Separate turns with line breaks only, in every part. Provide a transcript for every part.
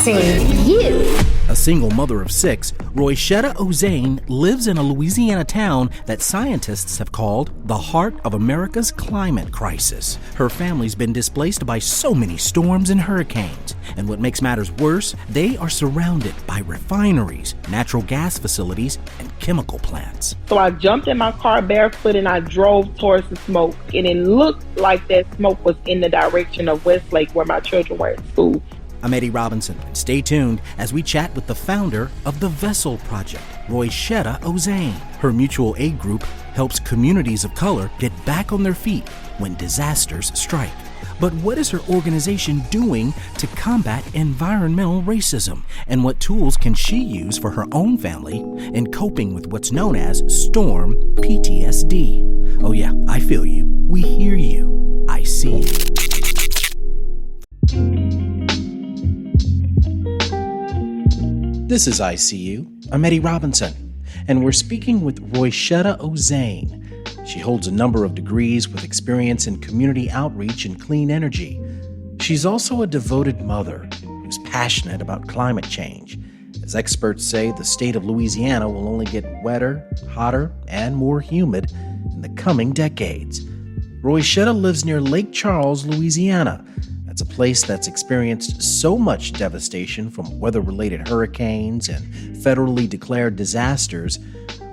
ICU.
A single mother of 6, Roishetta Ozane lives in a Louisiana town that scientists have called the heart of America's climate crisis. Her family's been displaced by so many storms and hurricanes. And what makes matters worse, they are surrounded by refineries, natural gas facilities, and chemical plants.
So I jumped in my car barefoot and I drove towards the smoke. And it looked like that smoke was in the direction of Westlake where my children were at school.
I'm Eddie Robinson, and stay tuned as we chat with the founder of the Vessel Project, Roishetta Ozane. Her mutual aid group helps communities of color get back on their feet when disasters strike. But what is her organization doing to combat environmental racism? And what tools can she use for her own family in coping with what's known as storm PTSD? Oh yeah, I feel you. We hear you. I see you. This is ICU. I'm Eddie Robinson, and we're speaking with Roishetta Ozane. She holds a number of degrees with experience in community outreach and clean energy. She's also a devoted mother who's passionate about climate change. As experts say, the state of Louisiana will only get wetter, hotter, and more humid in the coming decades. Roishetta lives near Lake Charles, Louisiana. It's a place that's experienced so much devastation from weather-related hurricanes and federally declared disasters,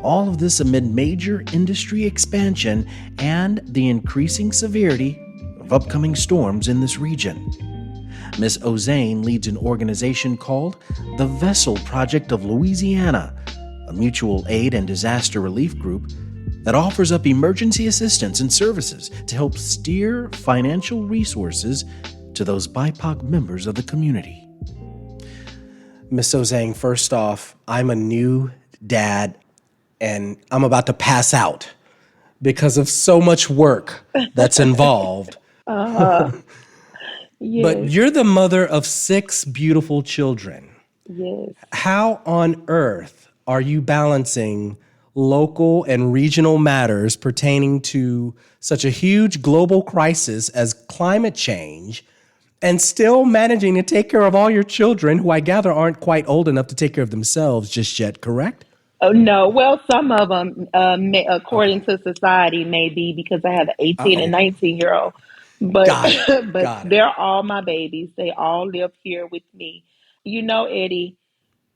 all of this amid major industry expansion and the increasing severity of upcoming storms in this region. Ms. Ozane leads an organization called the Vessel Project of Louisiana, a mutual aid and disaster relief group that offers up emergency assistance and services to help steer financial resources to those BIPOC members of the community. Ms. Ozane, first off, I'm a new dad and I'm about to pass out because of so much work that's involved.
Yes.
But you're the mother of 6 beautiful children.
Yes.
How on earth are you balancing local and regional matters pertaining to such a huge global crisis as climate change and still managing to take care of all your children, who I gather aren't quite old enough to take care of themselves just yet, correct?
Oh, no. Well, some of them, according to society, may be because I have an 18 and 19-year-old. But, but they're all my babies. They all live here with me. You know, Eddie,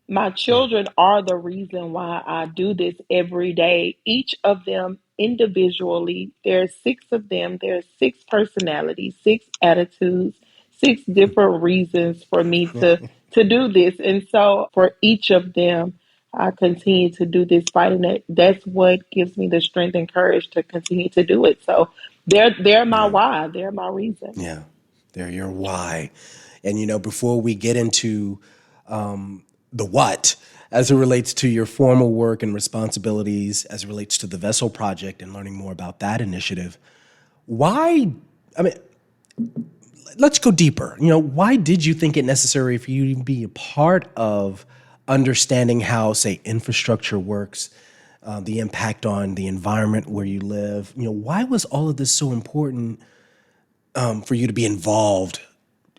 my children are the reason why I do this every day. Each of them individually, there's 6 of them. There's 6 personalities, 6 attitudes, 6 different reasons for me to do this. And so for each of them, I continue to do this fight, and that's what gives me the strength and courage to continue to do it. So they're my why. They're my reason.
Yeah, they're your why. And, you know, before we get into the what, as it relates to your formal work and responsibilities, as it relates to the Vessel Project and learning more about that initiative, let's go deeper. You know, why did you think it necessary for you to be a part of understanding how, say, infrastructure works, the impact on the environment where you live? You know, why was all of this so important for you to be involved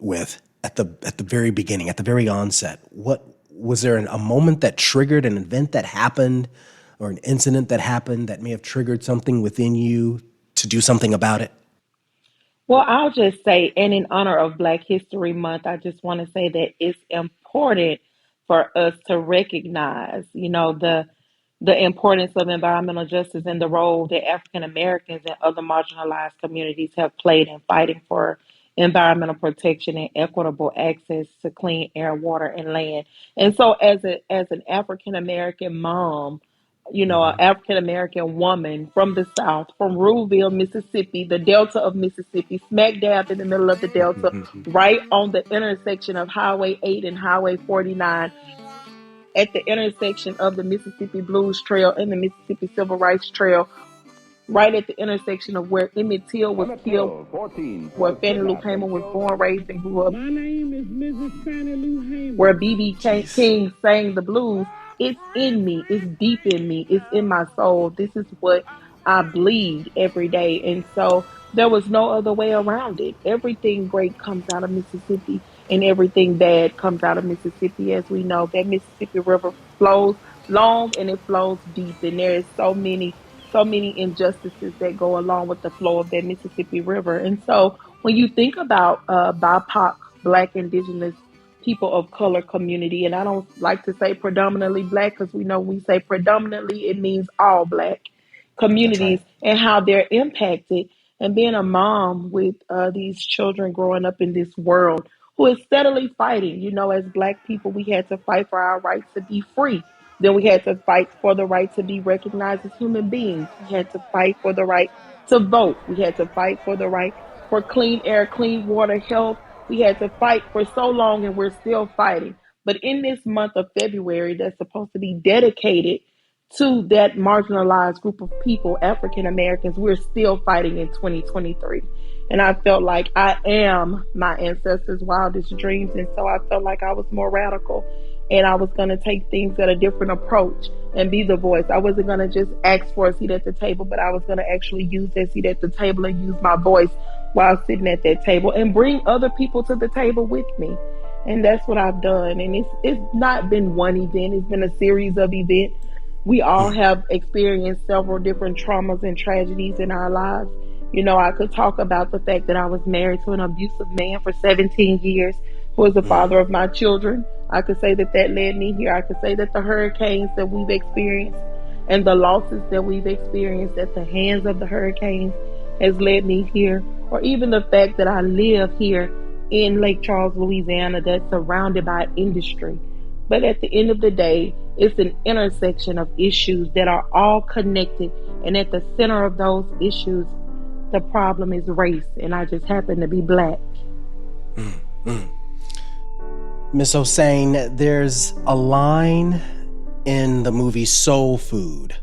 with at the very beginning, at the very onset? What was there a moment that triggered an event that happened or an incident that happened that may have triggered something within you to do something about it?
Well, I'll just say, and in honor of Black History Month, I just want to say that it's important for us to recognize, you know, the importance of environmental justice and the role that African Americans and other marginalized communities have played in fighting for environmental protection and equitable access to clean air, water, and land. And so as an African American mom, you know, an African American woman from the South, from Ruleville, Mississippi, the Delta of Mississippi, smack dab in the middle of the Delta, right on the intersection of Highway 8 and Highway 49, at the intersection of the Mississippi Blues Trail and the Mississippi Civil Rights Trail, right at the intersection of where Emmett Till was killed, where Fannie Lou Hamer was born, raised, and grew up.
My name is Mrs. Fannie Lou Hamer.
Where B.B. King sang the blues. It's in me. It's deep in me. It's in my soul. This is what I bleed every day. And so there was no other way around it. Everything great comes out of Mississippi. and everything bad comes out of Mississippi. As we know, that Mississippi River flows long and it flows deep, and there is so many injustices that go along with the flow of that Mississippi River. And so when you think about BIPOC, Black, Indigenous, people of color community, and I don't like to say predominantly Black because we know when we say predominantly, it means all Black
That's
communities
right.
and how they're impacted. And being a mom with these children growing up in this world who is steadily fighting, as Black people, we had to fight for our rights to be free. Then we had to fight for the right to be recognized as human beings. We had to fight for the right to vote. We had to fight for the right for clean air, clean water, health. We had to fight for so long and we're still fighting. But in this month of February, that's supposed to be dedicated to that marginalized group of people, African Americans, we're still fighting in 2023. And I felt like I am my ancestors' wildest dreams. And so I felt like I was more radical and I was going to take things at a different approach and be the voice. I wasn't going to just ask for a seat at the table, but I was going to actually use that seat at the table and use my voice while sitting at that table and bring other people to the table with me. And that's what I've done. And it's not been one event, it's been a series of events. We all have experienced several different traumas and tragedies in our lives. I could talk about the fact that I was married to an abusive man for 17 years, who was the father of my children. I could say that led me here. I could say that the hurricanes that we've experienced and the losses that we've experienced at the hands of the hurricanes has led me here. Or even the fact that I live here in Lake Charles, Louisiana, that's surrounded by industry. But at the end of the day, it's an intersection of issues that are all connected. And at the center of those issues, the problem is race. And I just happen to be Black.
Miss Ozane, there's a line in the movie Soul Food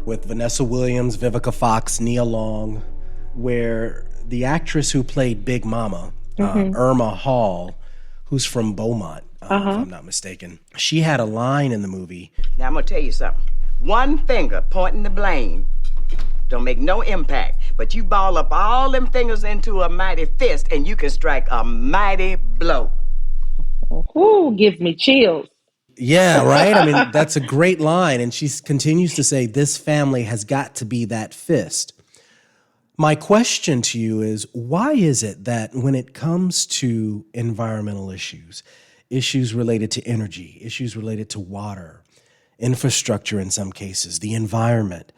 with Vanessa Williams, Vivica Fox, Nia Long, where the actress who played Big Mama, Irma Hall, who's from Beaumont, if I'm not mistaken, she had a line in the movie.
Now, I'm going to tell you something. One finger pointing the blame don't make no impact, but you ball up all them fingers into a mighty fist and you can strike a mighty blow.
Ooh, gives me chills.
Yeah, right? I mean, that's a great line. And she continues to say, this family has got to be that fist. My question to you is, why is it that when it comes to environmental issues, issues related to energy, issues related to water, infrastructure in some cases, the environment,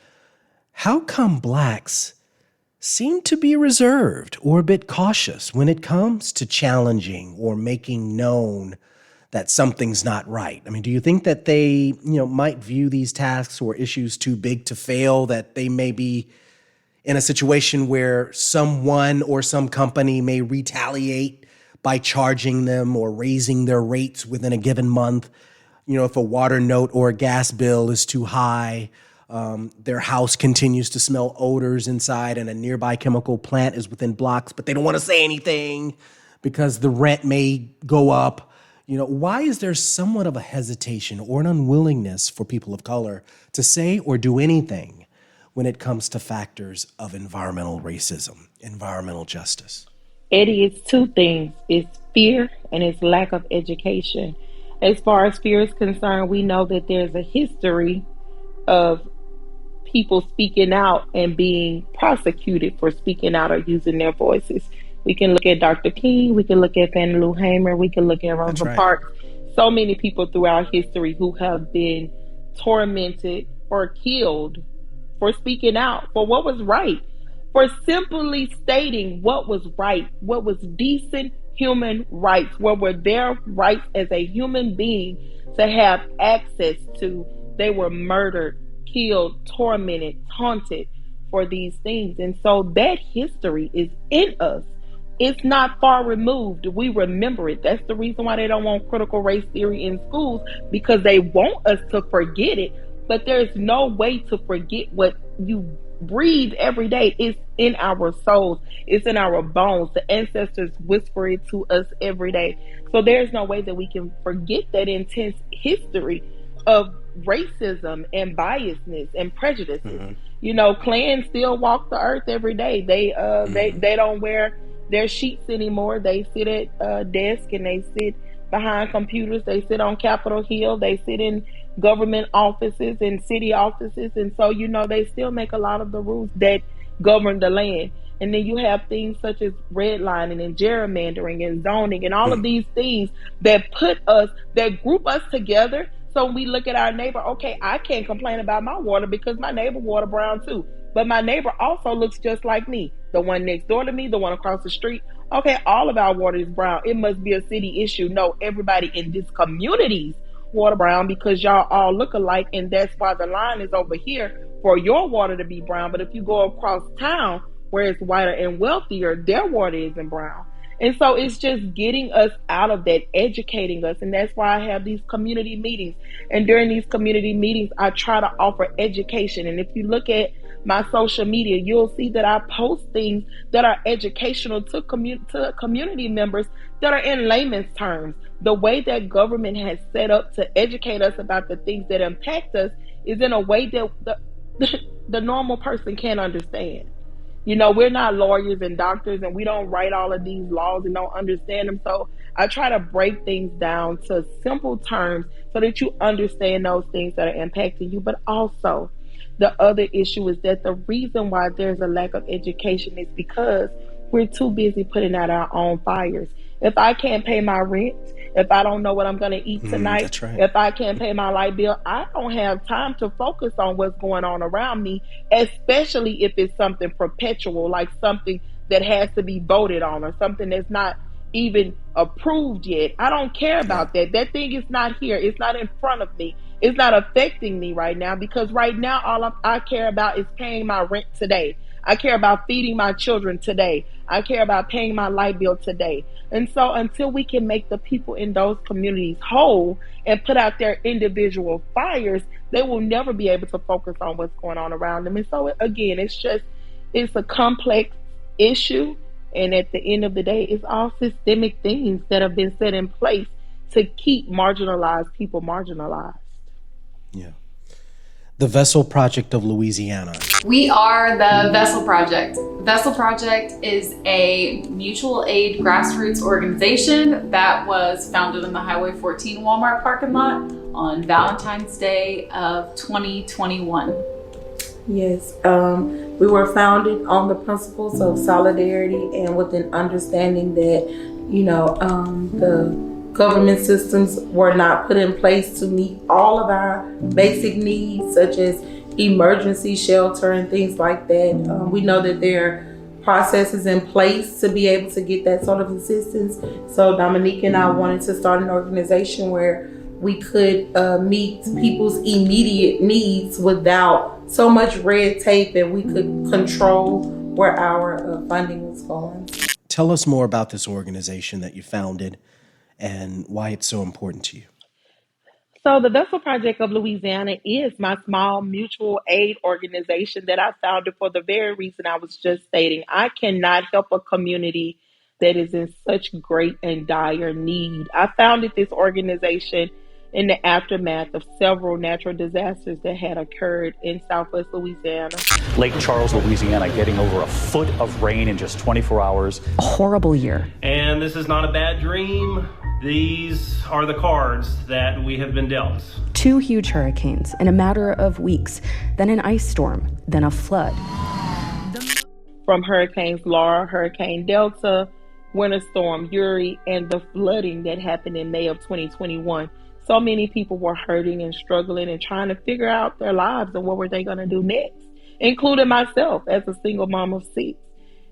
how come Blacks seem to be reserved or a bit cautious when it comes to challenging or making known that something's not right? I mean, do you think that they, might view these tasks or issues too big to fail, that they may be in a situation where someone or some company may retaliate by charging them or raising their rates within a given month? If a water note or a gas bill is too high, their house continues to smell odors inside and a nearby chemical plant is within blocks, but they don't want to say anything because the rent may go up. Why is there somewhat of a hesitation or an unwillingness for people of color to say or do anything when it comes to factors of environmental racism, environmental justice?
Eddie, it's two things. It's fear and it's lack of education. As far as fear is concerned, we know that there's a history of people speaking out and being prosecuted for speaking out or using their voices. We can look at Dr. King, we can look at Fannie Lou Hamer, we can look at Rosa Parks. So many people throughout history who have been tormented or killed for speaking out for what was right, for simply stating what was right, what was decent human rights, what were their rights as a human being to have access to. They were murdered, killed, tormented, taunted for these things. And so that history is in us. It's not far removed. We remember it. That's the reason why they don't want critical race theory in schools, because they want us to forget it. But there's no way to forget what you breathe every day. It's in our souls. It's in our bones. The ancestors whisper it to us every day. So there's no way that we can forget that intense history of racism and biasness and prejudices. Clans still walk the earth every day. They don't wear their sheets anymore. They sit at a desk and they sit behind computers. They sit on Capitol Hill. They sit in government offices and city offices. And so, they still make a lot of the rules that govern the land. And then you have things such as redlining and gerrymandering and zoning and all of these things that group us together. So when we look at our neighbor, okay, I can't complain about my water because my neighbor water brown too. But my neighbor also looks just like me. The one next door to me, the one across the street. Okay, all of our water is brown. It must be a city issue. No, everybody in this community's water brown because y'all all look alike. And that's why the line is over here for your water to be brown. But if you go across town where it's whiter and wealthier, their water isn't brown. And so it's just getting us out of that, educating us. And that's why I have these community meetings. And during these community meetings, I try to offer education. And if you look at my social media, you'll see that I post things that are educational to community members that are in layman's terms. The way that government has set up to educate us about the things that impact us is in a way that the normal person can't understand. We're not lawyers and doctors, and we don't write all of these laws and don't understand them. So I try to break things down to simple terms so that you understand those things that are impacting you. But also, the other issue is that the reason why there's a lack of education is because we're too busy putting out our own fires. If I can't pay my rent, if I don't know what I'm going to eat tonight,
that's right.
If I can't pay my light bill, I don't have time to focus on what's going on around me, especially if it's something perpetual, like something that has to be voted on or something that's not even approved yet. I don't care about that. That thing is not here. It's not in front of me. It's not affecting me right now because right now all I care about is paying my rent today. I care about feeding my children today. I care about paying my light bill today. And so until we can make the people in those communities whole and put out their individual fires, they will never be able to focus on what's going on around them. And so again, it's a complex issue. And at the end of the day, it's all systemic things that have been set in place to keep marginalized people marginalized.
Yeah. The Vessel Project of Louisiana.
We are the Vessel Project. Vessel Project is a mutual aid grassroots organization that was founded in the Highway 14 Walmart parking lot on Valentine's Day of 2021.
Yes, we were founded on the principles of solidarity and with an understanding that, the government systems were not put in place to meet all of our basic needs, such as emergency shelter and things like that. We know that there are processes in place to be able to get that sort of assistance. So Dominique and I wanted to start an organization where we could meet people's immediate needs without so much red tape, and we could control where our funding was going.
Tell us more about this organization that you founded and why it's so important to you.
So the Vessel Project of Louisiana is my small mutual aid organization that I founded for the very reason I was just stating. I cannot help a community that is in such great and dire need. I founded this organization in the aftermath of several natural disasters that had occurred in Southwest Louisiana.
Lake Charles, Louisiana, getting over a foot of rain in just 24 hours.
A horrible year.
And this is not a bad dream. These are the cards that we have been dealt.
2 huge hurricanes in a matter of weeks, then an ice storm, then a flood.
From Hurricanes Laura, Hurricane Delta, Winter Storm Uri, and the flooding that happened in May of 2021. So many people were hurting and struggling and trying to figure out their lives and what were they going to do next, including myself as a single mom of 6.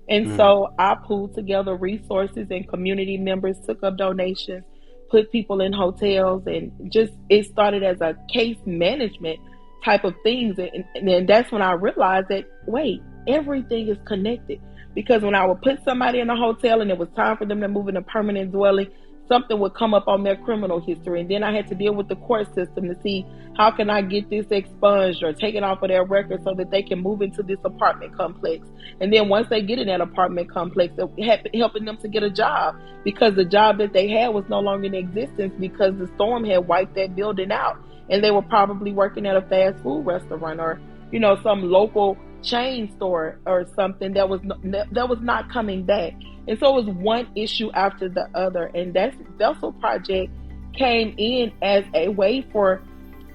And so I pulled together resources, and community members took up donations, put people in hotels, and just it started as a case management type of things. And then that's when I realized that, wait, everything is connected. Because when I would put somebody in a hotel and it was time for them to move in a permanent dwelling, something would come up on their criminal history. And then I had to deal with the court system to see how can I get this expunged or taken off of their record so that they can move into this apartment complex. And then once they get in that apartment complex, helping them to get a job, because the job that they had was no longer in existence because the storm had wiped that building out. And they were probably working at a fast food restaurant or, some local chain store or something that was not coming back. And so it was one issue after the other. And that Vessel Project came in as a way for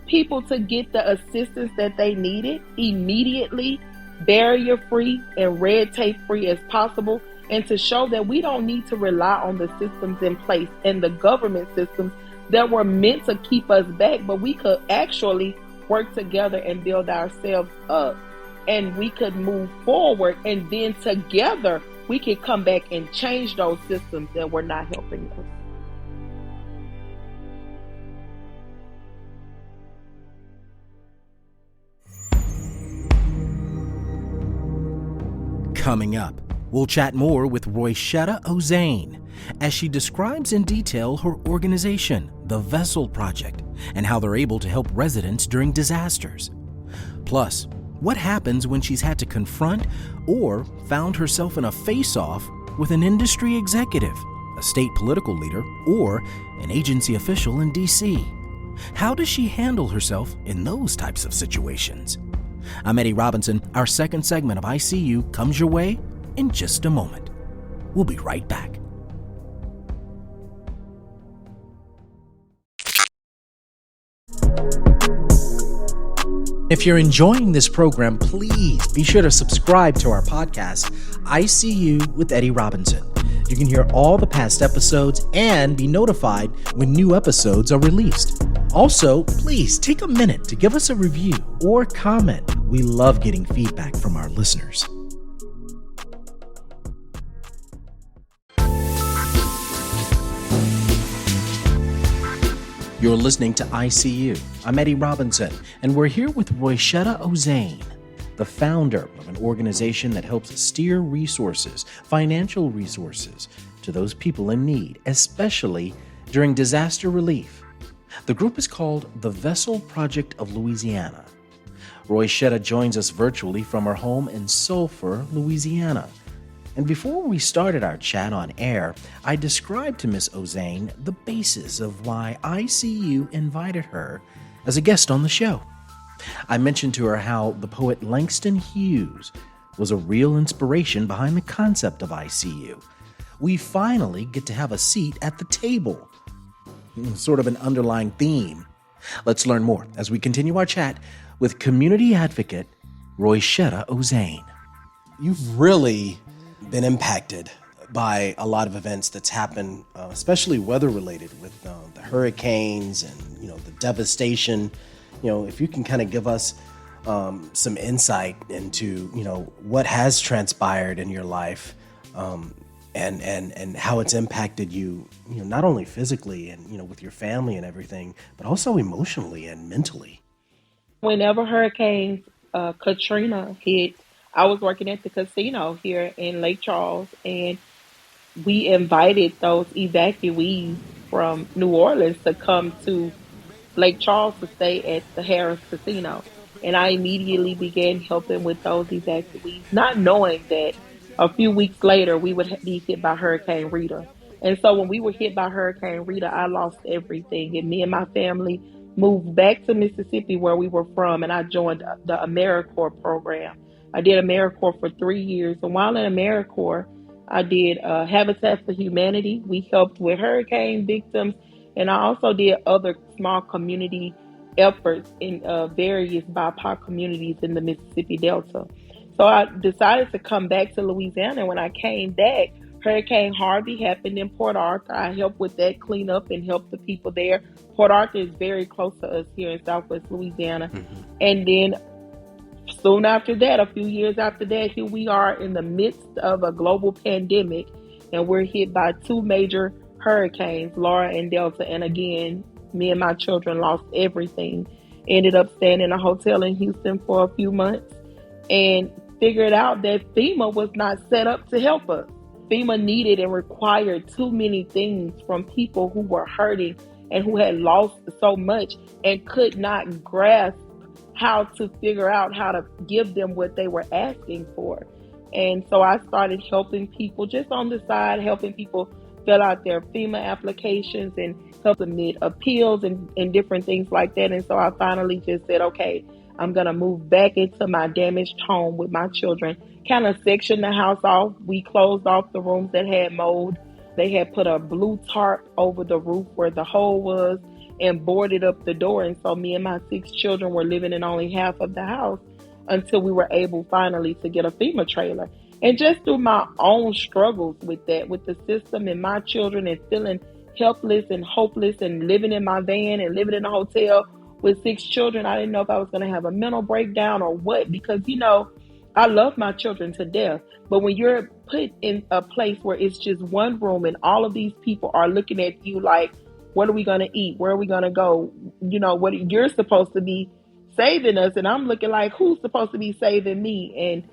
people to get the assistance that they needed immediately, barrier free and red tape free as possible, and to show that we don't need to rely on the systems in place and the government systems that were meant to keep us back, but we could actually work together and build ourselves up, and we could move forward, and then together we could come back and change those systems that were not helping us.
Coming up, we'll chat more with Roishetta Ozane as she describes in detail her organization, the Vessel Project, and how they're able to help residents during disasters. Plus, what happens when she's had to confront or found herself in a face-off with an industry executive, a state political leader, or an agency official in D.C.? How does she handle herself in those types of situations? I'm Eddie Robinson. Our second segment of ICU comes your way in just a moment. We'll be right back. If you're enjoying this program, please be sure to subscribe to our podcast, ICU with Eddie Robinson. You can hear all the past episodes and be notified when new episodes are released. Also, please take a minute to give us a review or comment. We love getting feedback from our listeners. You're listening to ICU. I'm Eddie Robinson, and we're here with Roishetta Ozane, the founder of an organization that helps steer resources, financial resources, to those people in need, especially during disaster relief. The group is called the Vessel Project of Louisiana. Roishetta joins us virtually from her home in Sulphur, Louisiana. And before we started our chat on air, I described to Miss Ozane the basis of why ICU invited her as a guest on the show. I mentioned to her how the poet Langston Hughes was a real inspiration behind the concept of ICU. We finally get to have a seat at the table. Sort of an underlying theme. Let's learn more as we continue our chat with community advocate Roishetta Ozane.
You've really been impacted by a lot of events that's happened, especially weather-related with the hurricanes and, the devastation. If you can kind of give us some insight into, what has transpired in your life and how it's impacted you, not only physically and, with your family and everything, but also emotionally and mentally.
Whenever Hurricane Katrina hit, I was working at the casino here in Lake Charles, and we invited those evacuees from New Orleans to come to Lake Charles to stay at the Harris Casino. And I immediately began helping with those evacuees, not knowing that a few weeks later we would be hit by Hurricane Rita. And so when we were hit by Hurricane Rita, I lost everything. And me and my family moved back to Mississippi, where we were from, and I joined the AmeriCorps program. I did AmeriCorps for 3 years. And while in AmeriCorps, I did Habitat for Humanity. We helped with hurricane victims. And I also did other small community efforts in various BIPOC communities in the Mississippi Delta. So I decided to come back to Louisiana. When I came back, Hurricane Harvey happened in Port Arthur. I helped with that cleanup and helped the people there. Port Arthur is very close to us here in Southwest Louisiana. Mm-hmm. And then soon after that, a few years after that, here we are in the midst of a global pandemic, and we're hit by two major hurricanes, Laura and Delta. And again, me and my children lost everything. Ended up staying in a hotel in Houston for a few months and figured out that FEMA was not set up to help us. FEMA needed and required too many things from people who were hurting and who had lost so much and could not grasp how to figure out how to give them what they were asking for. And so I started helping people just on the side, helping people fill out their FEMA applications and help submit appeals and different things like that. And so I finally just said, okay, I'm going to move back into my damaged home with my children. Kind of sectioned the house off. We closed off the rooms that had mold. They had put a blue tarp over the roof where the hole was and boarded up the door. And so me and my 6 children were living in only half of the house until we were able finally to get a FEMA trailer. And just through my own struggles with that, with the system and my children, and feeling helpless and hopeless and living in my van and living in a hotel with 6 children, I didn't know if I was going to have a mental breakdown or what, because, I love my children to death. But when you're put in a place where it's just one room and all of these people are looking at you like, what are we going to eat? Where are we going to go? What you're supposed to be saving us. And I'm looking like, who's supposed to be saving me?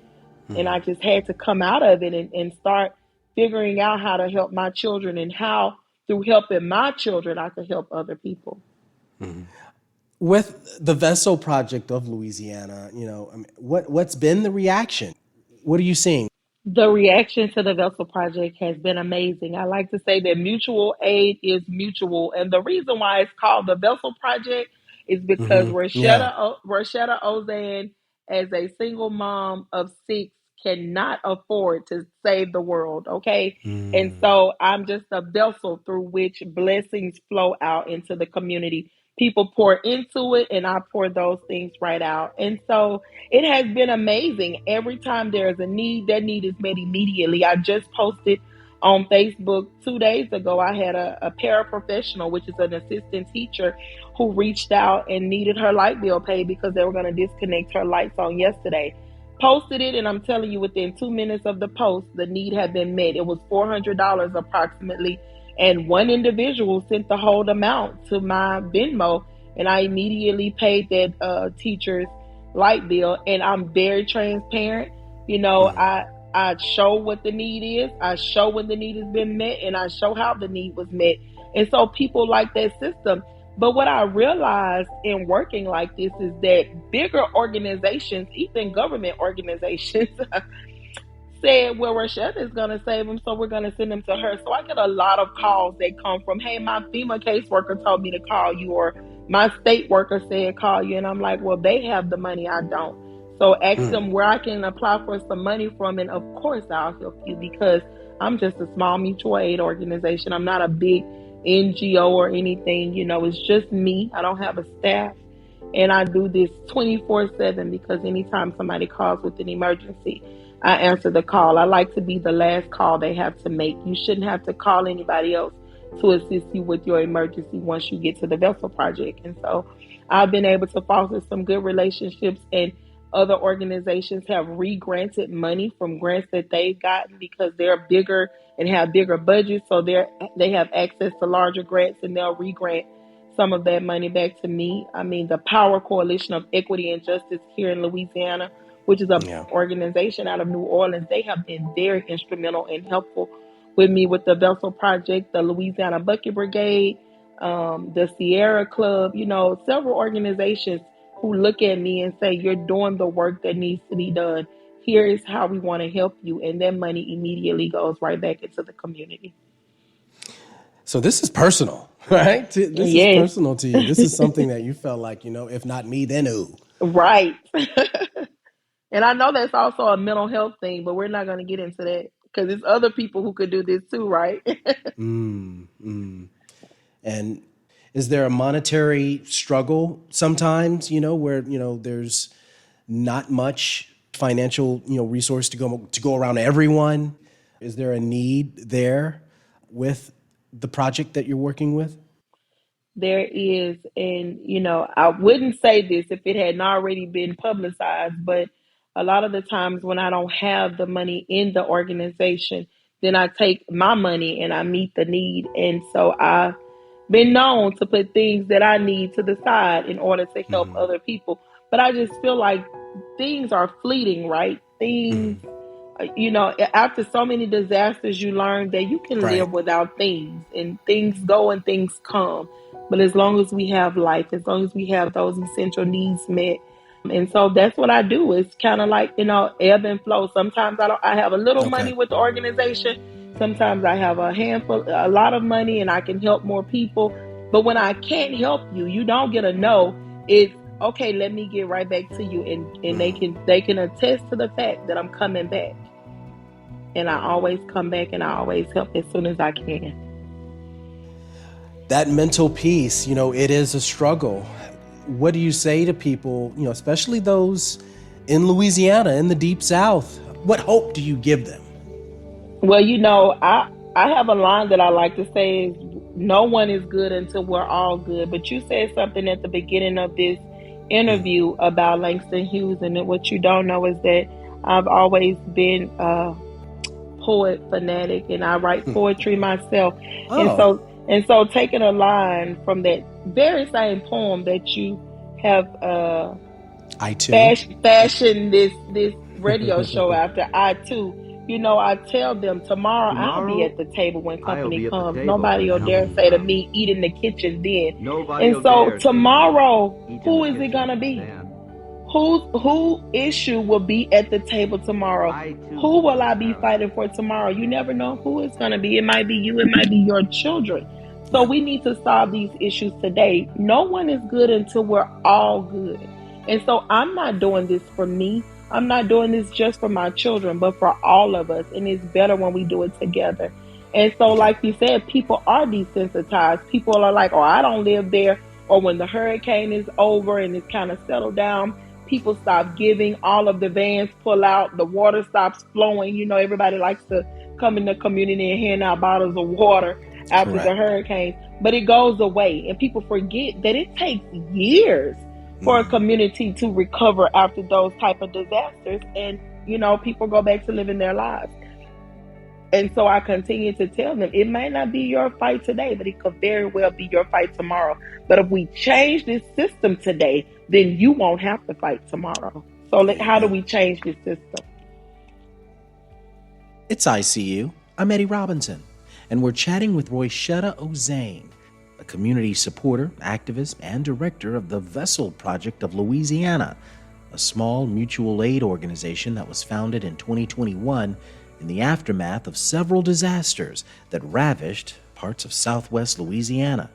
And I just had to come out of it and start figuring out how to help my children, and how through helping my children, I could help other people.
With the Vessel Project of Louisiana, what's been the reaction? What are you seeing?
The reaction to the Vessel Project has been amazing. I like to say that mutual aid is mutual. And the reason why it's called the Vessel Project is because Roishetta Ozane, as a single mom of 6, cannot afford to save the world, okay? And so I'm just a vessel through which blessings flow out into the community. People pour into it, and I pour those things right out. And so it has been amazing. Every time there's a need, that need is met immediately. I just posted on Facebook 2 days ago, I had a paraprofessional, which is an assistant teacher, who reached out and needed her light bill paid because they were going to disconnect her lights on yesterday. Posted it, and I'm telling you, within 2 minutes of the post, the need had been met. It was $400 approximately. And one individual sent the whole amount to my Venmo, and I immediately paid that teacher's light bill. And I'm very transparent. I show what the need is. I show when the need has been met, and I show how the need was met. And so people like that system. But what I realized in working like this is that bigger organizations, even government organizations, said, well, Roishetta is going to save them, so we're going to send them to her. So I get a lot of calls that come from, hey, my FEMA caseworker told me to call you, or my state worker said call you. And I'm like, well, they have the money, I don't. So ask them where I can apply for some money from, and of course I'll help you, because I'm just a small mutual aid organization. I'm not a big NGO or anything. It's just me. I don't have a staff. And I do this 24/7, because anytime somebody calls with an emergency, I answer the call. I like to be the last call they have to make. You shouldn't have to call anybody else to assist you with your emergency once you get to the Vessel Project. And so I've been able to foster some good relationships, and other organizations have re-granted money from grants that they've gotten because they're bigger and have bigger budgets. So they have access to larger grants, and they'll re-grant some of that money back to me. I mean, the Power Coalition of Equity and Justice here in Louisiana, which is an organization out of New Orleans, they have been very instrumental and helpful with me with the Vessel Project, the Louisiana Bucket Brigade, the Sierra Club, several organizations who look at me and say, you're doing the work that needs to be done. Here is how we want to help you. And that money immediately goes right back into the community.
So this is personal, right? This is personal to you. This is something that you felt like, if not me, then who?
Right. And I know that's also a mental health thing, but we're not going to get into that, because there's other people who could do this too, right?
And is there a monetary struggle sometimes, where, there's not much financial, resource to go around everyone? Is there a need there with the project that you're working with?
There is. And, I wouldn't say this if it hadn't already been publicized, but a lot of the times when I don't have the money in the organization, then I take my money and I meet the need. And so I've been known to put things that I need to the side in order to help other people. But I just feel like things are fleeting, right? Things, after so many disasters, you learn that you can live without things, and things go and things come. But as long as we have life, as long as we have those essential needs met. And so that's what I do. It's kind of like, ebb and flow. Sometimes I have a little money with the organization. Sometimes I have a lot of money, and I can help more people. But when I can't help you, you don't get a no. It's, okay, let me get right back to you, and they can attest to the fact that I'm coming back, and I always come back and I always help as soon as I can.
That mental peace, it is a struggle. What do you say to people, especially those in Louisiana, in the Deep South? What hope do you give them?
Well, I have a line that I like to say is, no one is good until we're all good. But you said something at the beginning of this interview about Langston Hughes, and what you don't know is that I've always been a poet fanatic, and I write poetry myself. And so taking a line from that very same poem that you have fashioned this radio show after, I too, I tell them tomorrow I'll be at the table when company comes. Nobody will dare say to me, eat in the kitchen then. And so tomorrow, who is it gonna be? Who issue will be at the table tomorrow? Who will I be fighting for tomorrow? You never know who it's gonna be. It might be you, it might be your children. So we need to solve these issues today. No one is good until we're all good. And so I'm not doing this for me. I'm not doing this just for my children, but for all of us. And it's better when we do it together. And so, like you said, people are desensitized. People are like, oh, I don't live there. Or when the hurricane is over and it's kind of settled down, people stop giving. All of the vans pull out. The water stops flowing. Everybody likes to come in the community and hand out bottles of water after the hurricane. But it goes away. And people forget that it takes years for a community to recover after those type of disasters. And, people go back to living their lives. And so I continue to tell them, it may not be your fight today, but it could very well be your fight tomorrow. But if we change this system today, then you won't have to fight tomorrow. So how do we change this system?
It's ICU. I'm Eddie Robinson, and we're chatting with Roishetta Ozane, a community supporter, activist, and director of the Vessel Project of Louisiana, a small mutual aid organization that was founded in 2021 in the aftermath of several disasters that ravished parts of southwest Louisiana.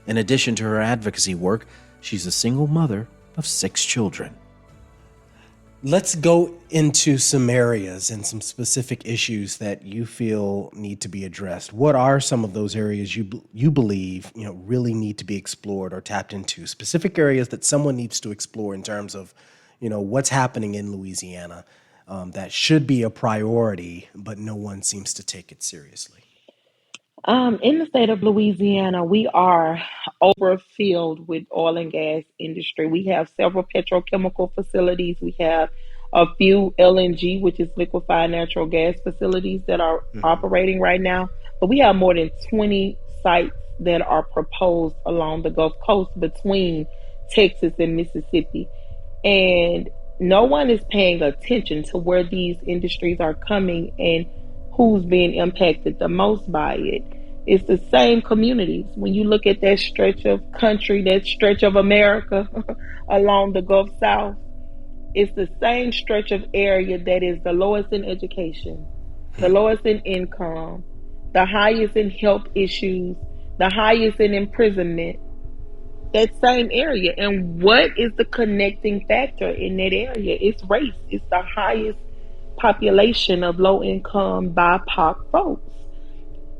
In addition to her advocacy work, she's a single mother of 6 children.
Let's go into some areas and some specific issues that you feel need to be addressed. What are some of those areas you believe really need to be explored or tapped into? Specific areas that someone needs to explore in terms of what's happening in Louisiana that should be a priority, but no one seems to take it seriously.
In the state of Louisiana, we are overfilled with oil and gas industry. We have several petrochemical facilities. We have a few LNG, which is liquefied natural gas facilities that are operating right now. But we have more than 20 sites that are proposed along the Gulf Coast between Texas and Mississippi. And no one is paying attention to where these industries are coming and who's being impacted the most by it. It's the same communities. When you look at that stretch of country, that stretch of America along the Gulf South, it's the same stretch of area that is the lowest in education, the lowest in income, the highest in health issues, the highest in imprisonment. That same area. And what is the connecting factor in that area? It's race. It's the highest population of low-income BIPOC folks,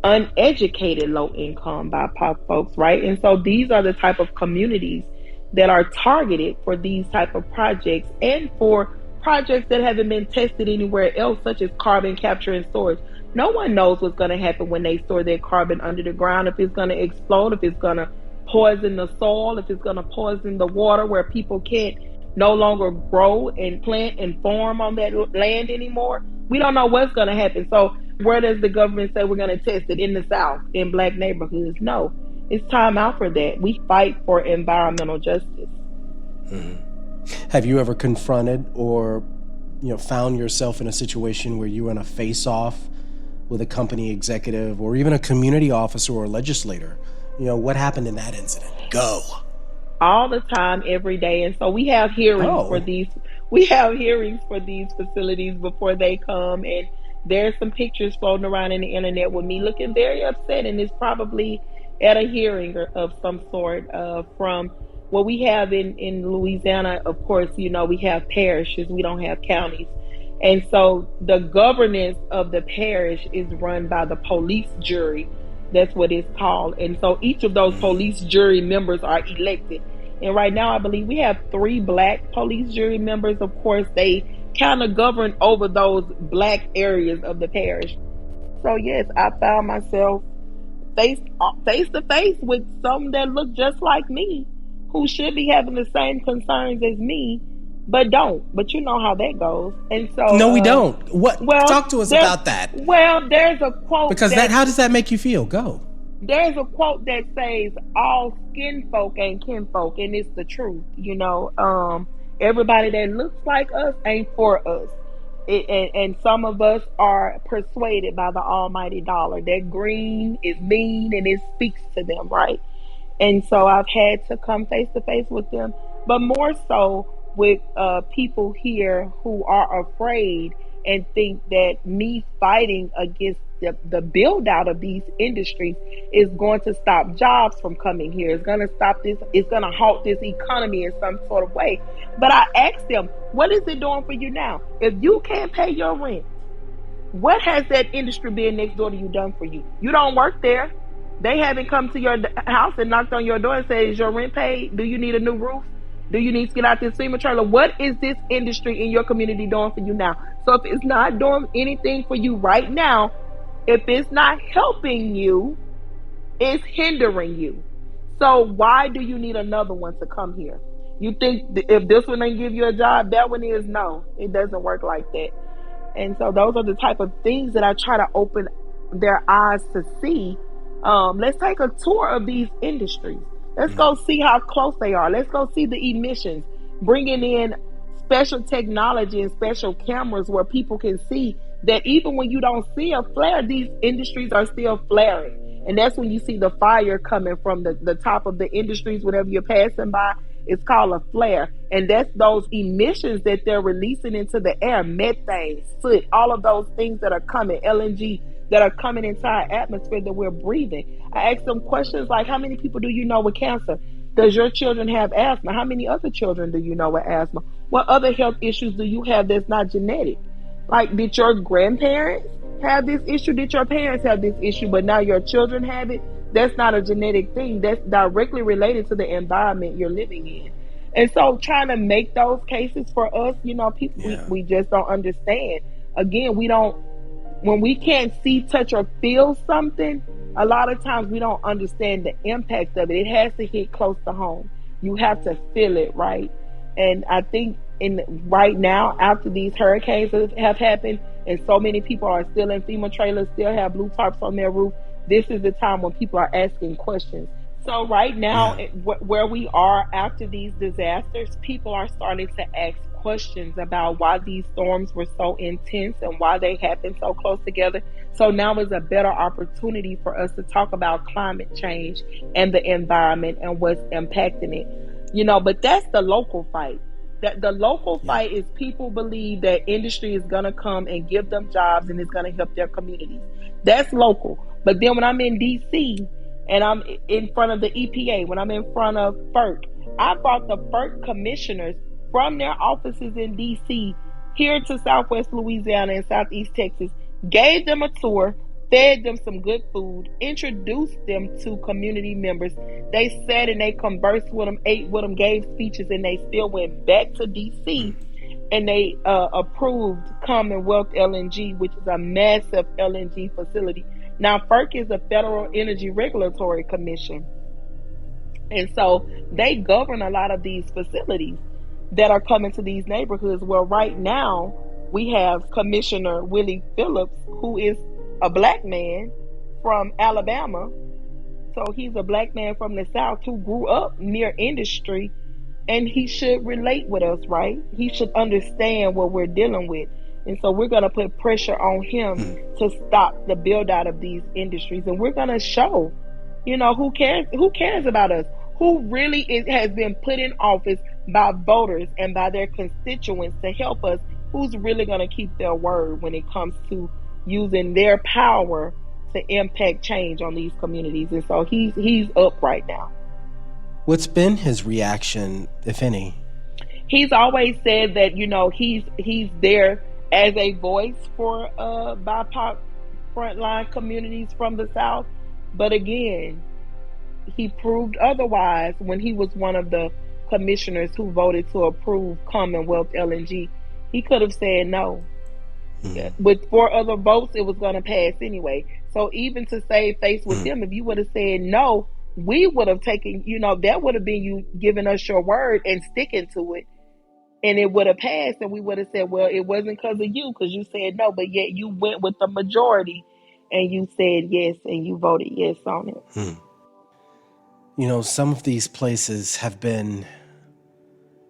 uneducated low-income BIPOC folks, right? And so these are the type of communities that are targeted for these type of projects and for projects that haven't been tested anywhere else, such as carbon capture and storage. No one knows what's going to happen when they store their carbon under the ground, if it's going to explode, if it's going to poison the soil, if it's going to poison the water where people can't no longer grow and plant and farm on that land anymore. We don't know what's going to happen. So where does the government say we're going to test it? In the South, in black neighborhoods? No, it's time out for that. We fight for environmental justice.
Have you ever confronted or found yourself in a situation where you were in a face-off with a company executive or even a community officer or a legislator? What happened in that incident? Go.
All the time, every day. And so we have hearings for these. We have hearings for these facilities before they come. And there's some pictures floating around in the internet with me looking very upset. And it's probably at a hearing of some sort from what we have in Louisiana, of course, you know, we have parishes, we don't have counties. And so the governance of the parish is run by the police jury. That's what it's called. And so each of those police jury members are elected. And right now, I believe we have 3 black police jury members. Of course, they kind of govern over those black areas of the parish. So yes, I found myself face to face with some that look just like me, who should be having the same concerns as me, but don't. But you know how that goes. And so
No, we don't. What?
Well,
Talk to us about that.
Well, there's a quote
Because how does that make you feel? Go.
There's a quote that says, "All skin folk ain't kinfolk," and it's the truth. You know, everybody that looks like us ain't for us. And some of us are persuaded by the almighty dollar. That green is mean and it speaks to them, right? And so I've had to come face to face with them, but more so with people here who are afraid and think that me fighting against the build out of these industries is going to stop jobs from coming here. It's going to stop this. It's going to halt this economy in some sort of way. But I asked them, what is it doing for you now? If you can't pay your rent, what has that industry being next door to you done for you? You don't work there. They haven't come to your house and knocked on your door and said, is your rent paid? Do you need a new roof? Do you need to get out this FEMA trailer? What is this industry in your community doing for you now? So if it's not doing anything for you right now, if it's not helping you, it's hindering you. So why do you need another one to come here? You think if this one ain't give you a job, that one is? No, it doesn't work like that. And so those are the type of things that I try to open their eyes to see. Let's take a tour of these industries. Let's go see how close they are. Let's go see the emissions, bringing in special technology and special cameras where people can see that even when you don't see a flare, these industries are still flaring. And that's when you see the fire coming from the top of the industries whenever you're passing by. It's called a flare. And that's those emissions that they're releasing into the air, methane, soot, all of those things that are coming, LNG, that are coming into our atmosphere that we're breathing. I asked them questions like, how many people do you know with cancer? Does your children have asthma? How many other children do you know with asthma? What other health issues do you have that's not genetic? Like, did your grandparents have this issue? Did your parents have this issue, but now your children have it? That's not a genetic thing. That's directly related to the environment you're living in. And so trying to make those cases for us, you know, people, we just don't understand. Again, when we can't see, touch, or feel something, a lot of times we don't understand the impact of it. It has to hit close to home. You have to feel it, right? And I think right now, after these hurricanes have happened, and so many people are still in FEMA trailers, still have blue tarps on their roof, this is the time when people are asking questions. So right now, where we are after these disasters, people are starting to ask questions about why these storms were so intense and why they happened so close together. So now is a better opportunity for us to talk about climate change and the environment and what's impacting it. You know, but that's the local fight. That the local fight is people believe that industry is going to come and give them jobs and it's going to help their communities. That's local. But then when I'm in DC and I'm in front of the EPA, when I'm in front of FERC, I brought the FERC commissioners from their offices in DC here to Southwest Louisiana and Southeast Texas, gave them a tour, fed them some good food, introduced them to community members. They sat and they conversed with them, ate with them, gave speeches, and they still went back to DC and they approved Commonwealth LNG, which is a massive LNG facility. Now, FERC is a Federal Energy Regulatory Commission. And so they govern a lot of these facilities that are coming to these neighborhoods. Well, right now, we have Commissioner Willie Phillips, who is a black man from Alabama. So he's a black man from the South who grew up near industry, and he should relate with us, right? He should understand what we're dealing with. And so we're going to put pressure on him to stop the build out of these industries. And we're going to show, you know, who cares about us? Who really has been put in office by voters and by their constituents to help us? Who's really going to keep their word when it comes to using their power to impact change on these communities? And so he's up right now.
What's been his reaction, if any?
He's always said that, he's there as a voice for BIPOC frontline communities from the South. But again, he proved otherwise when he was one of the commissioners who voted to approve Commonwealth LNG. He could have said no. With 4 other votes, it was going to pass anyway. So even to save face with them, if you would have said no, we would have taken, that would have been you giving us your word and sticking to it. And it would have passed, and we would have said, well, it wasn't because of you, because you said no, but yet you went with the majority and you said yes, and you voted yes on it.
Some of these places have been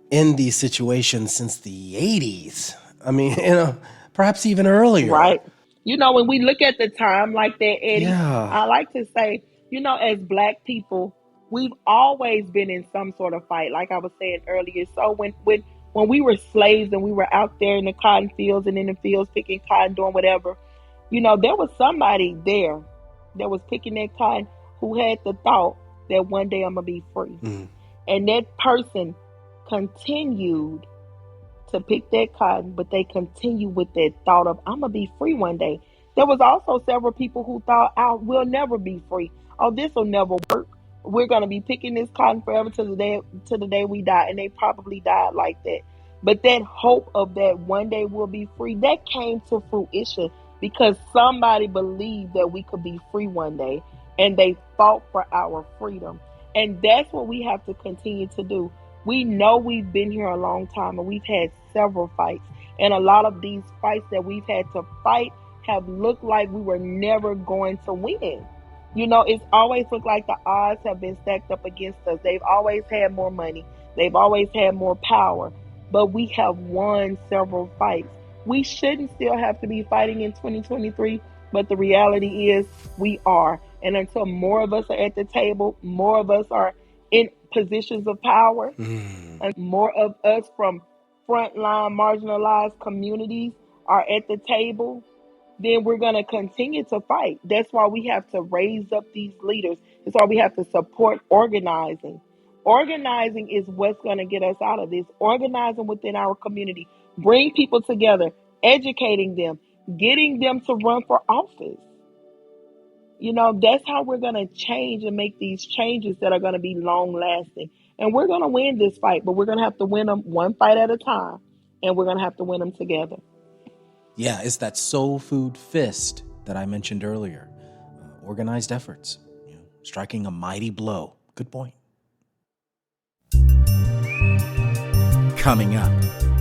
in these situations since the 80s. I mean, perhaps even earlier.
Right. When we look at the time like that, Eddie,
Yeah.
I like to say, as Black people, we've always been in some sort of fight, like I was saying earlier. So when we were slaves and we were out there in the cotton fields and in the fields picking cotton, doing whatever, there was somebody there that was picking that cotton who had the thought that one day I'm going to be free. And that person continued to pick that cotton, but they continue with that thought of, I'm going to be free one day. There was also several people who thought, we'll never be free. Oh, this will never work. We're going to be picking this cotton forever to the day we die. And they probably died like that. But that hope of that one day we'll be free, that came to fruition because somebody believed that we could be free one day, and they fought for our freedom. And that's what we have to continue to do. We know we've been here a long time, and we've had several fights. And a lot of these fights that we've had to fight have looked like we were never going to win. It's always looked like the odds have been stacked up against us. They've always had more money. They've always had more power. But we have won several fights. We shouldn't still have to be fighting in 2023, but the reality is we are. And until more of us are at the table, more of us are in positions of power, and more of us from frontline marginalized communities are at the table, then we're going to continue to fight. That's why we have to raise up these leaders. That's why we have to support organizing. Organizing is what's going to get us out of this. Organizing within our community. Bring people together, educating them, getting them to run for office. That's how we're going to change and make these changes that are going to be long lasting. And we're going to win this fight, but we're going to have to win them one fight at a time. And we're going to have to win them together.
Yeah, it's that soul food fist that I mentioned earlier. Organized efforts, striking a mighty blow. Good point. Coming up,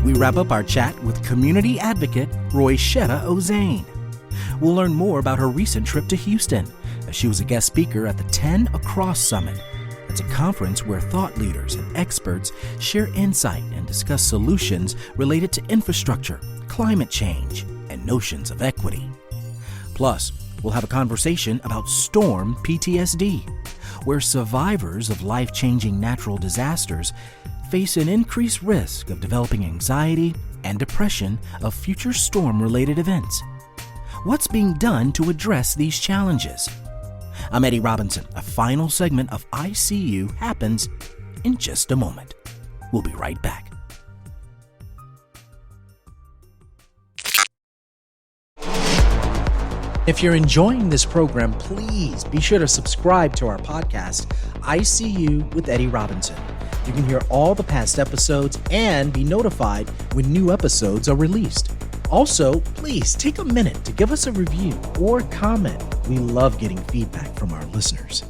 we wrap up our chat with community advocate Roishetta Ozane. We'll learn more about her recent trip to Houston, as she was a guest speaker at the 10 Across Summit. It's a conference where thought leaders and experts share insight and discuss solutions related to infrastructure, climate change, and notions of equity. Plus, we'll have a conversation about storm PTSD, where survivors of life-changing natural disasters face an increased risk of developing anxiety and depression of future storm-related events. What's being done to address these challenges? I'm Eddie Robinson. A final segment of ICU happens in just a moment. We'll be right back. If you're enjoying this program, please be sure to subscribe to our podcast, ICU with Eddie Robinson. You can hear all the past episodes and be notified when new episodes are released. Also, please take a minute to give us a review or comment. We love getting feedback from our listeners.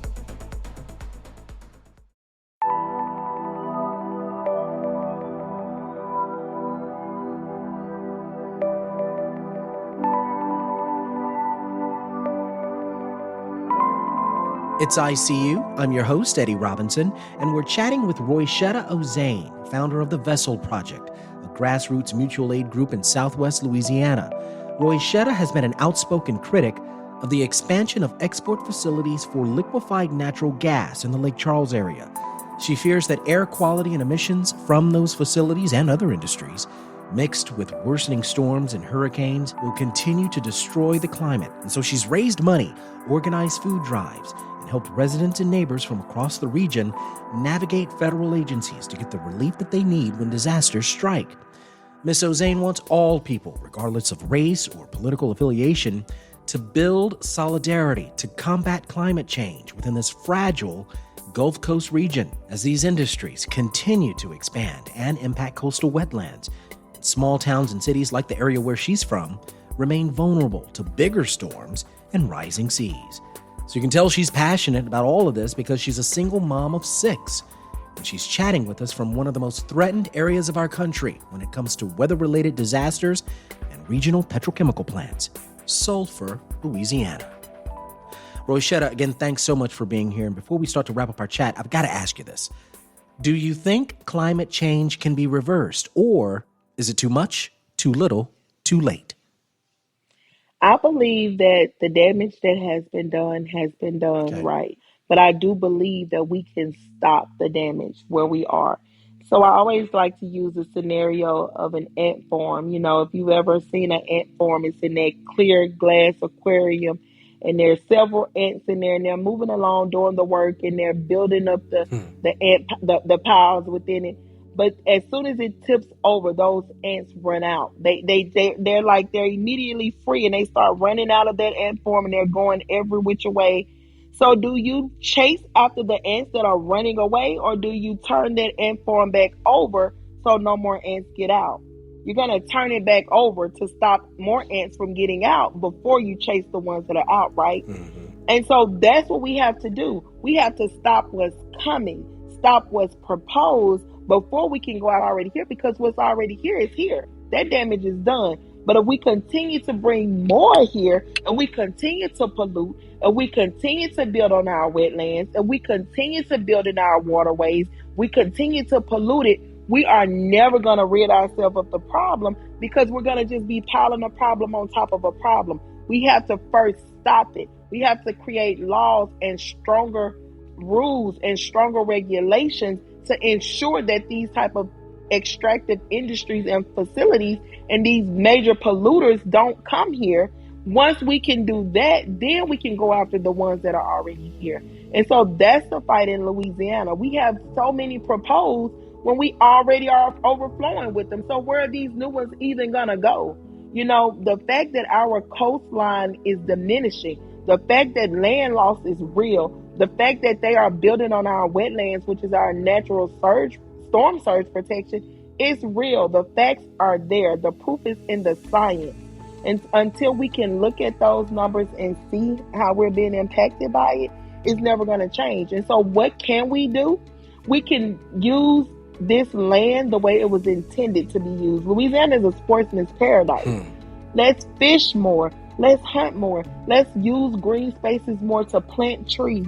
It's ICU. I'm your host, Eddie Robinson, and we're chatting with Roishetta Ozane, founder of the Vessel Project, a grassroots mutual aid group in Southwest Louisiana. Roishetta has been an outspoken critic of the expansion of export facilities for liquefied natural gas in the Lake Charles area. She fears that air quality and emissions from those facilities and other industries, mixed with worsening storms and hurricanes, will continue to destroy the climate. And so she's raised money, organized food drives, and helped residents and neighbors from across the region navigate federal agencies to get the relief that they need when disasters strike. Ms. Ozane wants all people, regardless of race or political affiliation, to build solidarity to combat climate change within this fragile Gulf Coast region as these industries continue to expand and impact coastal wetlands. Small towns and cities like the area where she's from remain vulnerable to bigger storms and rising seas. So you can tell she's passionate about all of this because she's a single mom of 6. And she's chatting with us from one of the most threatened areas of our country when it comes to weather-related disasters and regional petrochemical plants, Sulphur, Louisiana. Roishetta, again, thanks so much for being here. And before we start to wrap up our chat, I've got to ask you this. Do you think climate change can be reversed, or is it too much, too little, too late?
I believe that the damage that has been done right. But I do believe that we can stop the damage where we are. So I always like to use the scenario of an ant farm. You know, if you've ever seen an ant farm, it's in that clear glass aquarium, and there's several ants in there, and they're moving along doing the work, and they're building up the piles within it. But as soon as it tips over, those ants run out. They're like they're immediately free, and they start running out of that ant farm, and they're going every which way. So do you chase after the ants that are running away, or do you turn that ant farm back over so no more ants get out? You're going to turn it back over to stop more ants from getting out before you chase the ones that are out, right? Mm-hmm. And so that's what we have to do. We have to stop what's coming, stop what's proposed before we can go out already here, because what's already here is here. That damage is done. But if we continue to bring more here, and we continue to pollute, and we continue to build on our wetlands, and we continue to build in our waterways, we continue to pollute it, we are never going to rid ourselves of the problem, because we're going to just be piling a problem on top of a problem. We have to first stop it. We have to create laws and stronger rules and stronger regulations to ensure that these type of extractive industries and facilities and these major polluters don't come here. Once we can do that, then we can go after the ones that are already here. And so that's the fight in Louisiana. We have so many proposed when we already are overflowing with them. So where are these new ones even gonna go? You know, the fact that our coastline is diminishing, the fact that land loss is real, the fact that they are building on our wetlands, which is our natural storm surge protection, is real. The facts are there. The proof is in the science. And until we can look at those numbers and see how we're being impacted by it, it's never going to change. And so what can we do? We can use this land the way it was intended to be used. Louisiana is a sportsman's paradise. Let's fish more. Let's hunt more. Let's use green spaces more to plant trees,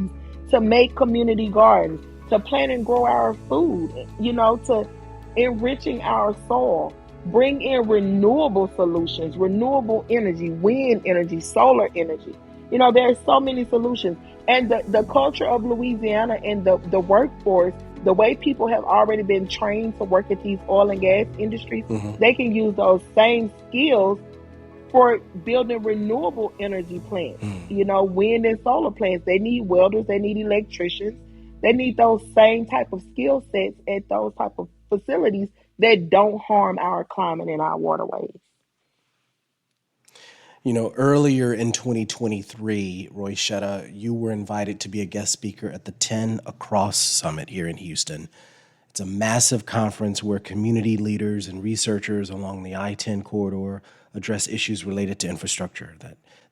to make community gardens, to plant and grow our food, you know, to enriching our soil. Bring in renewable solutions, renewable energy, wind energy, solar energy. You know, there are so many solutions. And the culture of Louisiana and the workforce, the way people have already been trained to work at these oil and gas industries, they can use those same skills for building renewable energy plants, you know, wind and solar plants. They need welders, they need electricians, they need those same type of skill sets at those type of facilities that don't harm our climate and our waterways.
You know, earlier in 2023, Roishetta, you were invited to be a guest speaker at the 10 Across Summit here in Houston. It's a massive conference where community leaders and researchers along the I-10 corridor address issues related to infrastructure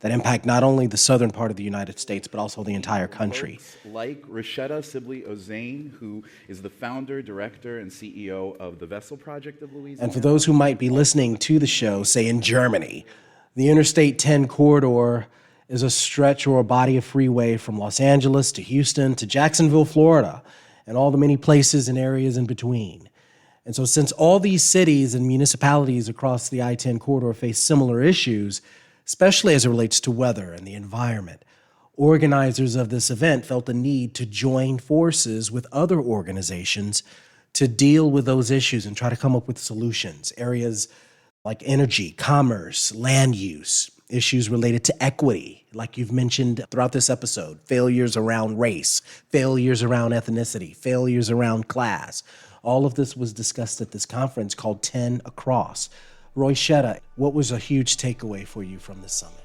that impact not only the southern part of the United States, but also the entire country.
Like Roishetta Sibley Ozane, who is the founder, director, and CEO of the Vessel Project of Louisiana.
And for those who might be listening to the show, say in Germany, the Interstate 10 corridor is a stretch or a body of freeway from Los Angeles to Houston to Jacksonville, Florida, and all the many places and areas in between. And so since all these cities and municipalities across the I-10 corridor face similar issues, especially as it relates to weather and the environment, organizers of this event felt the need to join forces with other organizations to deal with those issues and try to come up with solutions. Areas like energy, commerce, land use,
issues related to equity, like you've mentioned throughout this episode, failures around race, failures around ethnicity, failures around class. All of this was discussed at this conference called 10 Across. Roishetta, what was a huge takeaway for you from this summit?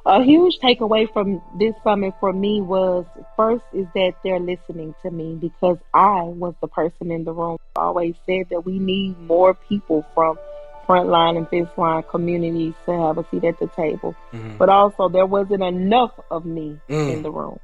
A huge takeaway from this summit for me was, first, is that they're listening to me, because I was the person in the room. I always said that we need more people from frontline and fifth line communities to have a seat at the table. But also, there wasn't enough of me in the room.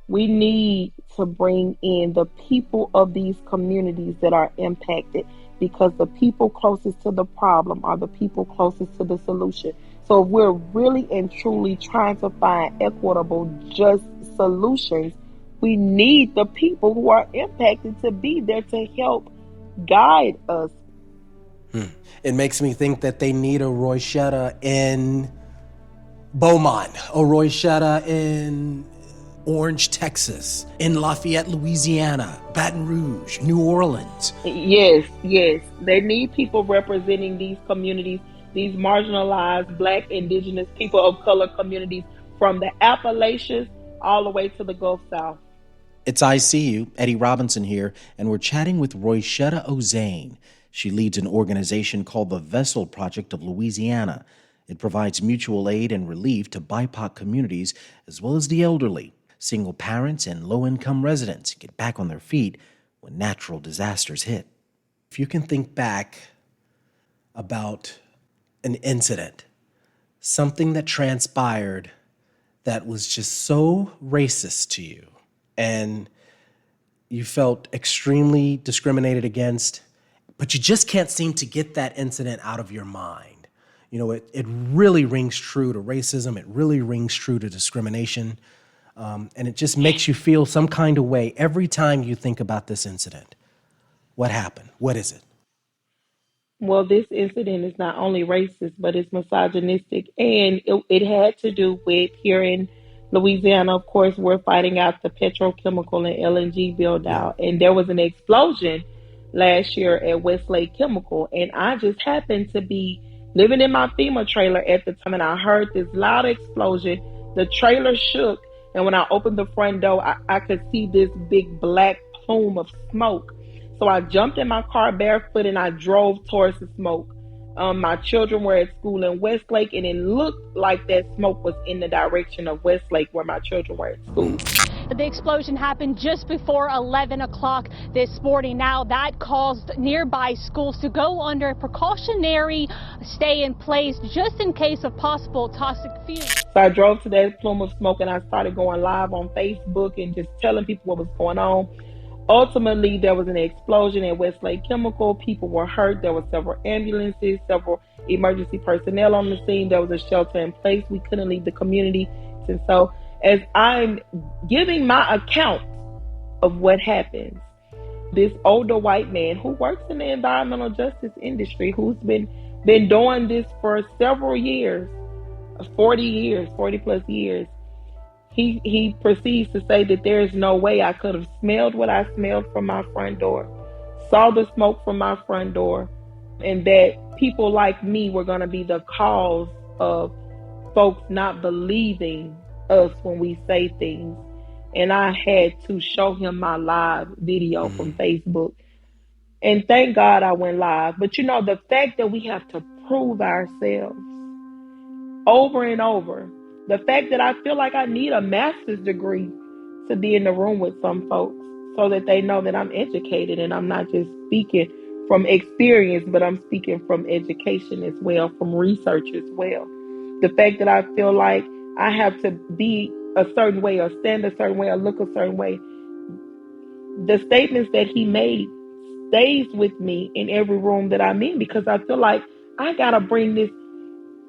We need to bring in the people of these communities that are impacted, because the people closest to the problem are the people closest to the solution. So if we're really and truly trying to find equitable, just solutions, we need the people who are impacted to be there to help guide us.
It makes me think that they need a Roishetta in Beaumont, a Roishetta in Orange, Texas, in Lafayette, Louisiana, Baton Rouge, New Orleans.
Yes. They need people representing these communities, these marginalized Black, Indigenous, people of color communities, from the Appalachians all the way to the Gulf South.
It's ICU, Eddie Robinson here, and we're chatting with Roishetta Ozane. She leads an organization called the Vessel Project of Louisiana. It provides mutual aid and relief to BIPOC communities as well as the elderly. Single parents and low-income residents get back on their feet when natural disasters hit. If you can think back about an incident, something that transpired that was just so racist to you, and you felt extremely discriminated against, but you just can't seem to get that incident out of your mind. You know, it really rings true to racism. It really rings true to discrimination. And it just makes you feel some kind of way every time you think about this incident. What happened? What is it?
Well, this incident is not only racist, but it's misogynistic. And it had to do with, here in Louisiana, of course, we're fighting out the petrochemical and LNG build out. And there was an explosion last year at Westlake Chemical. And I just happened to be living in my FEMA trailer at the time, and I heard this loud explosion. The trailer shook. And when I opened the front door, I could see this big black plume of smoke. So I jumped in my car barefoot and I drove towards the smoke. My children were at school in Westlake, and it looked like that smoke was in the direction of Westlake where my children were at school.
The explosion happened just before 11 o'clock this morning. Now that caused nearby schools to go under precautionary stay in place just in case of possible toxic fumes.
So I drove to that plume of smoke and I started going live on Facebook and just telling people what was going on. Ultimately, there was an explosion at Westlake Chemical. People were hurt. There were several ambulances, several emergency personnel on the scene. There was a shelter in place. We couldn't leave the community. And so as I'm giving my account of what happens, this older white man who works in the environmental justice industry, who's been doing this for several years, 40 plus years, he proceeds to say that there is no way I could have smelled what I smelled from my front door, saw the smoke from my front door, and that people like me were going to be the cause of folks not believing us when we say things. And I had to show him my live video from Facebook. And thank God I went live. But you know, the fact that we have to prove ourselves over and over, the fact that I feel like I need a master's degree to be in the room with some folks so that they know that I'm educated and I'm not just speaking from experience, but I'm speaking from education as well, from research as well. The fact that I feel like I have to be a certain way or stand a certain way or look a certain way. The statements that he made stays with me in every room that I'm in, because I feel like I got to bring this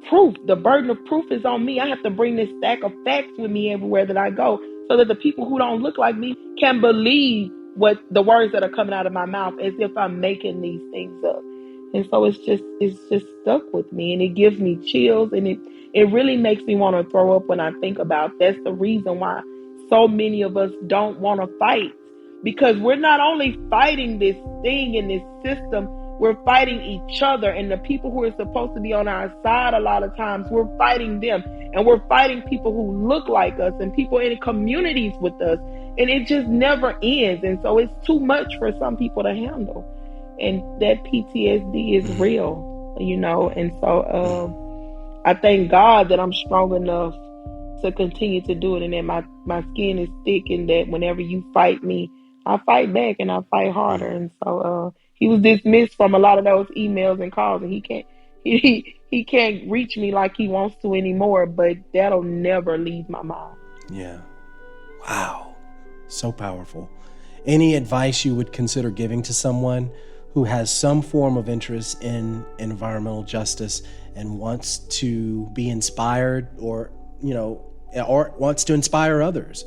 proof. The burden of proof is on me. I have to bring this stack of facts with me everywhere that I go, so that the people who don't look like me can believe what the words that are coming out of my mouth, as if I'm making these things up. And so it's just stuck with me, and it gives me chills, and it really makes me want to throw up when I think about that's the reason why so many of us don't want to fight, because we're not only fighting this thing in this system We're fighting each other, and the people who are supposed to be on our side a lot of times, we're fighting them. And we're fighting people who look like us and people in communities with us. And it just never ends. And so it's too much for some people to handle. And that PTSD is real, you know. And so I thank God that I'm strong enough to continue to do it, and that my skin is thick, and that whenever you fight me, I fight back and I fight harder. And so he was dismissed from a lot of those emails and calls, and he can't reach me like he wants to anymore, but that'll never leave my mind.
Yeah. Wow. So powerful. Any advice you would consider giving to someone who has some form of interest in environmental justice and wants to be inspired, or wants to inspire others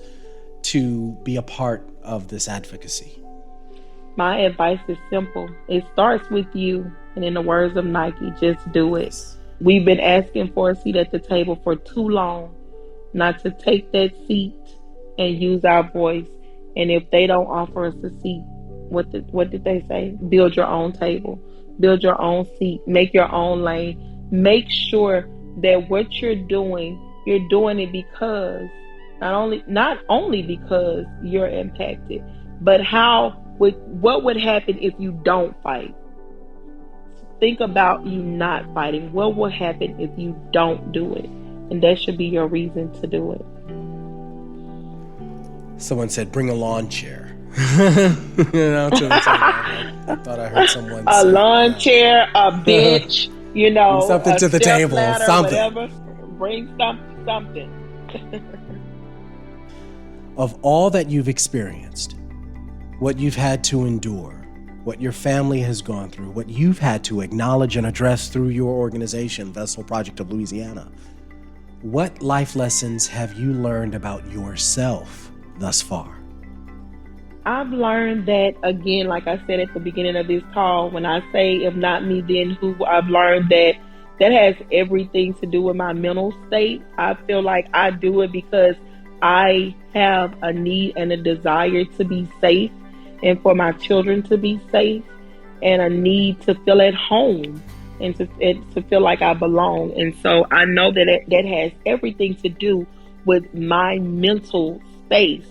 to be a part of this advocacy?
My advice is simple. It starts with you. And in the words of Nike, just do it. We've been asking for a seat at the table for too long not to take that seat and use our voice. And if they don't offer us a seat, what did they say? Build your own table. Build your own seat. Make your own lane. Make sure that what you're doing it because not only because you're impacted, but what would happen if you don't fight? Think about you not fighting. What will happen if you don't do it? And that should be your reason to do it.
Someone said, bring a lawn chair. To the table. I thought I heard someone say
lawn chair, a bench,
something to the table,
ladder,
something.
Whatever. Bring something.
Of all that you've experienced, what you've had to endure, what your family has gone through, what you've had to acknowledge and address through your organization, Vessel Project of Louisiana, what life lessons have you learned about yourself thus far?
I've learned that, again, like I said at the beginning of this call, when I say if not me, then who, I've learned that has everything to do with my mental state. I feel like I do it because I have a need and a desire to be safe, and for my children to be safe, and a need to feel at home and to feel like I belong. And so I know that has everything to do with my mental space,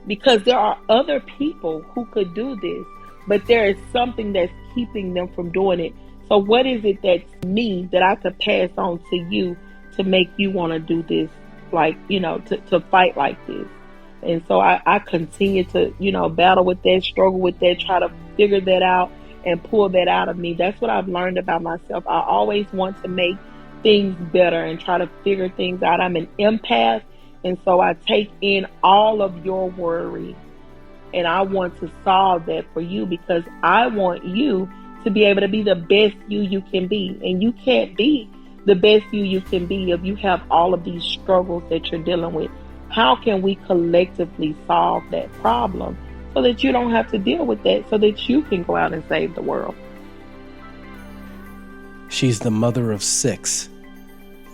because there are other people who could do this, but there is something that's keeping them from doing it. So what is it that's me that I could pass on to you to make you want to do this, to fight like this? And so I continue to, battle with that, struggle with that, try to figure that out and pull that out of me. That's what I've learned about myself. I always want to make things better and try to figure things out. I'm an empath, and so I take in all of your worry, and I want to solve that for you, because I want you to be able to be the best you can be. And you can't be the best you can be if you have all of these struggles that you're dealing with. How can we collectively solve that problem so that you don't have to deal with that, so that you can go out and save the world?
She's the mother of 6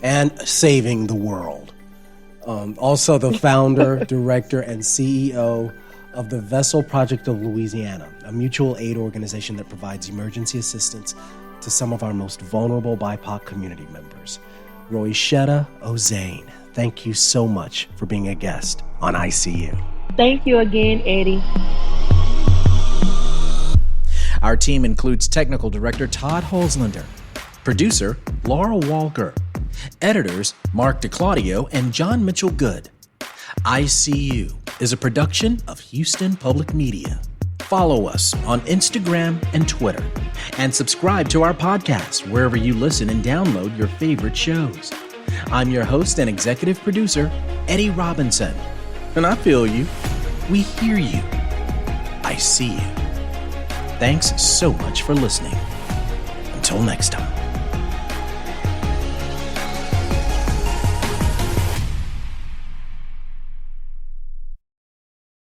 and saving the world. Also the founder, director, and CEO of the Vessel Project of Louisiana, a mutual aid organization that provides emergency assistance to some of our most vulnerable BIPOC community members. Roishetta Ozane, thank you so much for being a guest on ICU.
Thank you again, Eddie.
Our team includes technical director Todd Holzlander, producer Laura Walker, editors Mark DeClaudio and John Mitchell Good. ICU is a production of Houston Public Media. Follow us on Instagram and Twitter, and subscribe to our podcast wherever you listen and download your favorite shows. I'm your host and executive producer, Eddie Robinson. And I feel you. We hear you. I see you. Thanks so much for listening. Until next time.